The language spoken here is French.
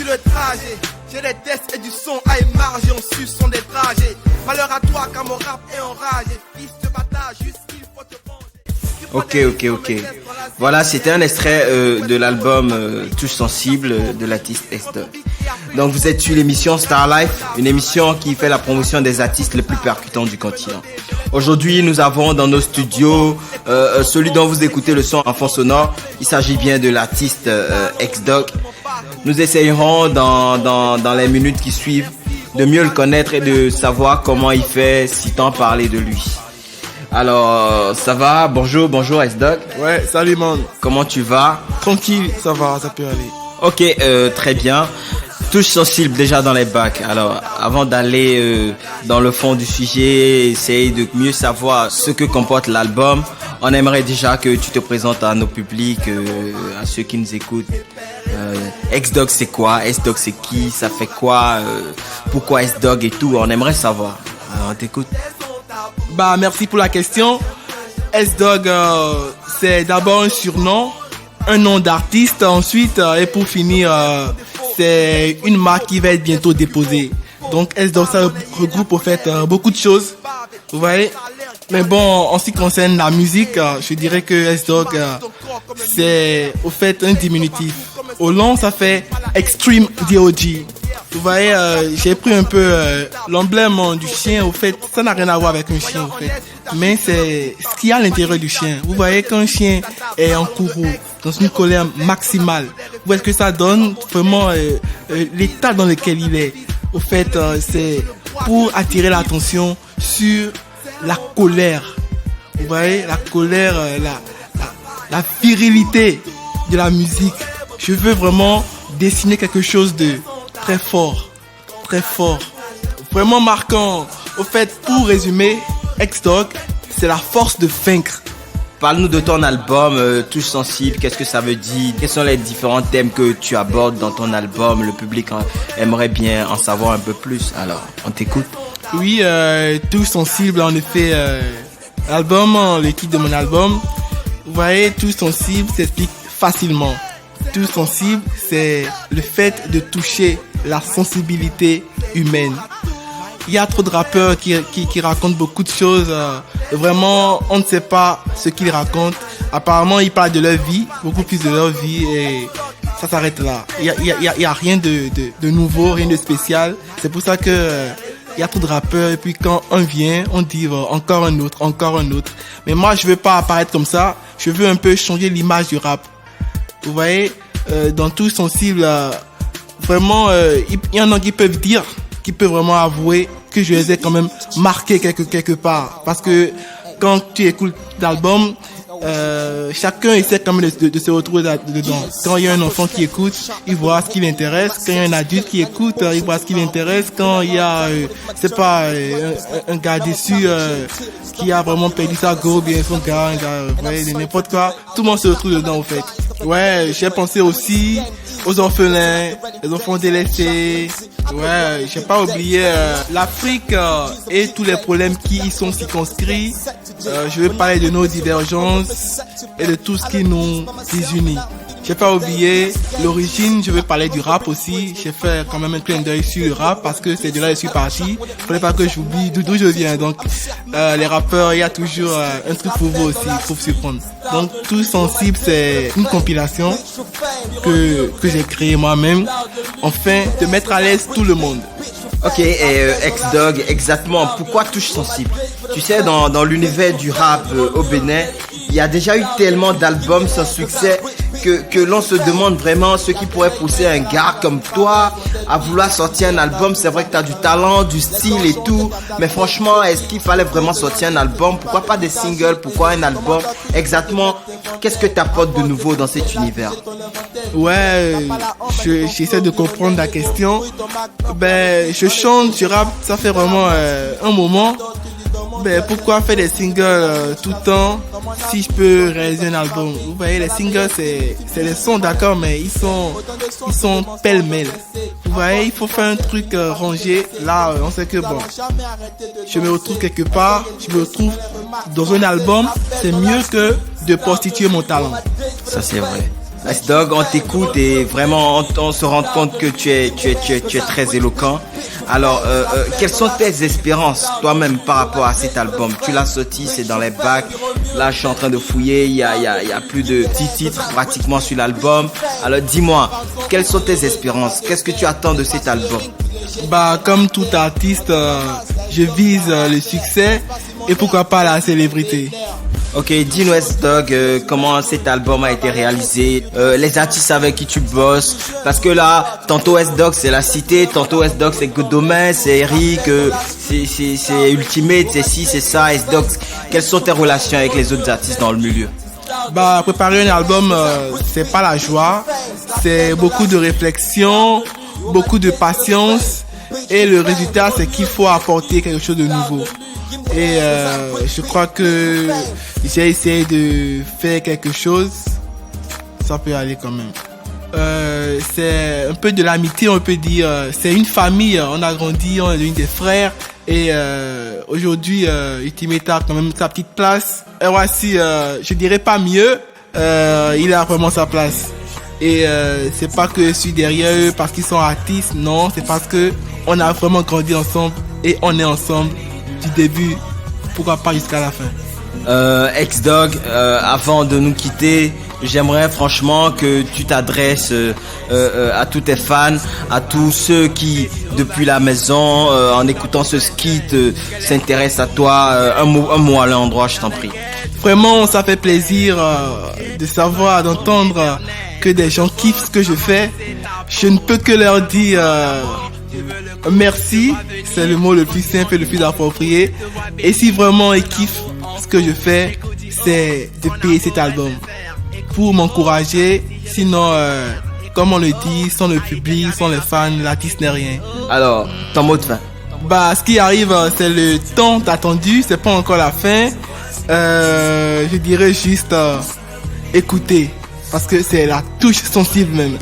sur le trajet. J'ai des tests et du son à émarger, on suce son des trajets. Malheur à toi car mon rap est enragé. Fils de bâtard, juste qu'il faut te venger. Ok. Voilà, c'était un extrait de l'album Touche Sensible de l'artiste S-Dog. Donc vous êtes sur l'émission Star Life, une émission qui fait la promotion des artistes les plus percutants du continent. Aujourd'hui, nous avons dans nos studios celui dont vous écoutez le son en fond sonore. Il s'agit bien de l'artiste S-Dog. Nous essayerons dans les minutes qui suivent de mieux le connaître et de savoir comment il fait si tant parler de lui. Alors, ça va? Bonjour S-Dog. Ouais, salut man. Comment tu vas? Tranquille, ça va, ça peut aller. Ok, très bien. Touche sensible déjà dans les bacs. Alors, avant d'aller dans le fond du sujet, essayer de mieux savoir ce que comporte l'album, on aimerait déjà que tu te présentes à nos publics, à ceux qui nous écoutent. S-Dog c'est quoi? S-Dog c'est qui? Ça fait quoi? Pourquoi S-Dog et tout? On aimerait savoir. Alors, on t'écoute. Bah, merci pour la question. S-Dog, c'est d'abord un surnom, un nom d'artiste ensuite, et pour finir, c'est une marque qui va être bientôt déposée. Donc S-Dog, ça regroupe au fait beaucoup de choses, vous voyez. Mais bon, en ce qui concerne la musique, je dirais que S-Dog, c'est au fait un diminutif. Au long, ça fait Extreme DOG. Vous voyez, j'ai pris un peu l'emblème du chien. Au fait, ça n'a rien à voir avec un chien, au fait. Mais c'est ce qu'il y a à l'intérieur du chien. Vous voyez qu'un chien est en courroux, dans une colère maximale. Vous voyez ce que ça donne, vraiment l'état dans lequel il est. Au fait, c'est pour attirer l'attention sur la colère. Vous voyez, la colère, la virilité de la musique. Je veux vraiment dessiner quelque chose de très fort, vraiment marquant. Au fait, pour résumer, S-Dog, c'est la force de vaincre. Parle-nous de ton album Touche Sensible, qu'est-ce que ça veut dire? Quels sont les différents thèmes que tu abordes dans ton album? Le public aimerait bien en savoir un peu plus, alors on t'écoute. Oui, Touche Sensible, en effet, l'album, le titre de mon album, vous voyez, Touche Sensible s'explique facilement. Touche sensible, c'est le fait de toucher la sensibilité humaine. Il y a trop de rappeurs qui racontent beaucoup de choses. Vraiment, on ne sait pas ce qu'ils racontent. Apparemment, ils parlent de leur vie, beaucoup plus de leur vie, et ça s'arrête là. Il y a rien de nouveau, rien de spécial. C'est pour ça que il y a trop de rappeurs, et puis quand on vient, on dit encore un autre. Mais moi, je veux pas apparaître comme ça. Je veux un peu changer l'image du rap. Vous voyez, dans Touche Sensible, vraiment, il y en a qui peuvent dire, qui peuvent vraiment avouer que je les ai quand même marqués quelque part. Parce que quand tu écoutes l'album, chacun essaie quand même de se retrouver dedans. Quand il y a un enfant qui écoute, il voit ce qui l'intéresse. Quand il y a un adulte qui écoute, il voit ce qui l'intéresse. Quand il y a, c'est pas un gars déçu qui a vraiment perdu sa go, bien son gars, ouais, n'importe quoi, tout le monde se retrouve dedans, au fait. Ouais, j'ai pensé aussi aux orphelins, les enfants délaissés. Ouais, j'ai pas oublié l'Afrique et tous les problèmes qui y sont circonscrits. Je vais parler de nos divergences et de tout ce qui nous désunit. J'ai pas oublié l'origine, je vais parler du rap aussi. J'ai fait quand même un clin d'œil sur le rap parce que c'est de là que je suis parti. Fallait pas que j'oublie d'où je viens. Donc les rappeurs, il y a toujours un truc pour vous aussi, pour se prendre. Donc Touche Sensible, c'est une compilation que j'ai créée moi-même, afin de mettre à l'aise tout le monde. Ok, et S-Dog, exactement, pourquoi Touche Sensible? Tu sais, dans l'univers du rap au Bénin, il y a déjà eu tellement d'albums sans succès que l'on se demande vraiment ce qui pourrait pousser un gars comme toi à vouloir sortir un album. C'est vrai que tu as du talent, du style et tout, mais franchement, est-ce qu'il fallait vraiment sortir un album? Pourquoi pas des singles? Pourquoi un album? Exactement, qu'est-ce que tu apportes de nouveau dans cet univers? Ouais, j'essaie de comprendre la question. Ben, je chante, je rappe, ça fait vraiment un moment. Ben, pourquoi faire des singles tout le temps si je peux réaliser un album? Vous voyez, les singles, c'est des sons, d'accord, mais ils sont pêle-mêle. Vous voyez, il faut faire un truc rangé. Là, on sait que bon, je me retrouve quelque part, je me retrouve dans un album, c'est mieux que de prostituer mon talent. Ça, c'est vrai. S-Dog, on t'écoute et vraiment on se rend compte que tu es très éloquent. Alors, quelles sont tes espérances toi-même par rapport à cet album? Tu l'as sorti, c'est dans les bacs. Là, je suis en train de fouiller. Il y a plus de 10 titres pratiquement sur l'album. Alors, dis-moi, quelles sont tes espérances? Qu'est-ce que tu attends de cet album? Bah, comme tout artiste, je vise le succès et pourquoi pas la célébrité. Ok, dis-nous S-Dog, comment cet album a été réalisé, les artistes avec qui tu bosses, parce que là, tantôt S-Dog c'est La Cité, tantôt S-Dog c'est Godomain, c'est Eric, c'est Ultimate, c'est ci, c'est ça, S-Dog. Quelles sont tes relations avec les autres artistes dans le milieu? Bah, préparer un album, c'est pas la joie, c'est beaucoup de réflexion, beaucoup de patience, et le résultat c'est qu'il faut apporter quelque chose de nouveau. Et je crois que j'ai essayé de faire quelque chose, ça peut aller quand même. C'est un peu de l'amitié, on peut dire. C'est une famille, on a grandi, on est devenu des frères. Et aujourd'hui, Ultimate a quand même sa petite place. Et voici, je dirais pas mieux, il a vraiment sa place. Et c'est pas que je suis derrière eux parce qu'ils sont artistes, non, c'est parce que on a vraiment grandi ensemble et on est ensemble du début, pourquoi pas jusqu'à la fin. X-Dog, avant de nous quitter, j'aimerais franchement que tu t'adresses à tous tes fans, à tous ceux qui, depuis la maison, en écoutant ce skit, s'intéressent à toi. Un mot à l'endroit, je t'en prie. Vraiment, ça fait plaisir de savoir, d'entendre que des gens kiffent ce que je fais. Je ne peux que leur dire merci, c'est le mot le plus simple et le plus approprié. Et si vraiment ils kiffent ce que je fais, c'est de payer cet album pour m'encourager. Sinon, comme on le dit, sans le public, sans les fans, l'artiste n'est rien. Alors, ton mot de fin? Bah, ce qui arrive, c'est le temps attendu, c'est pas encore la fin. Je dirais juste écouter, parce que c'est la touche sensible même.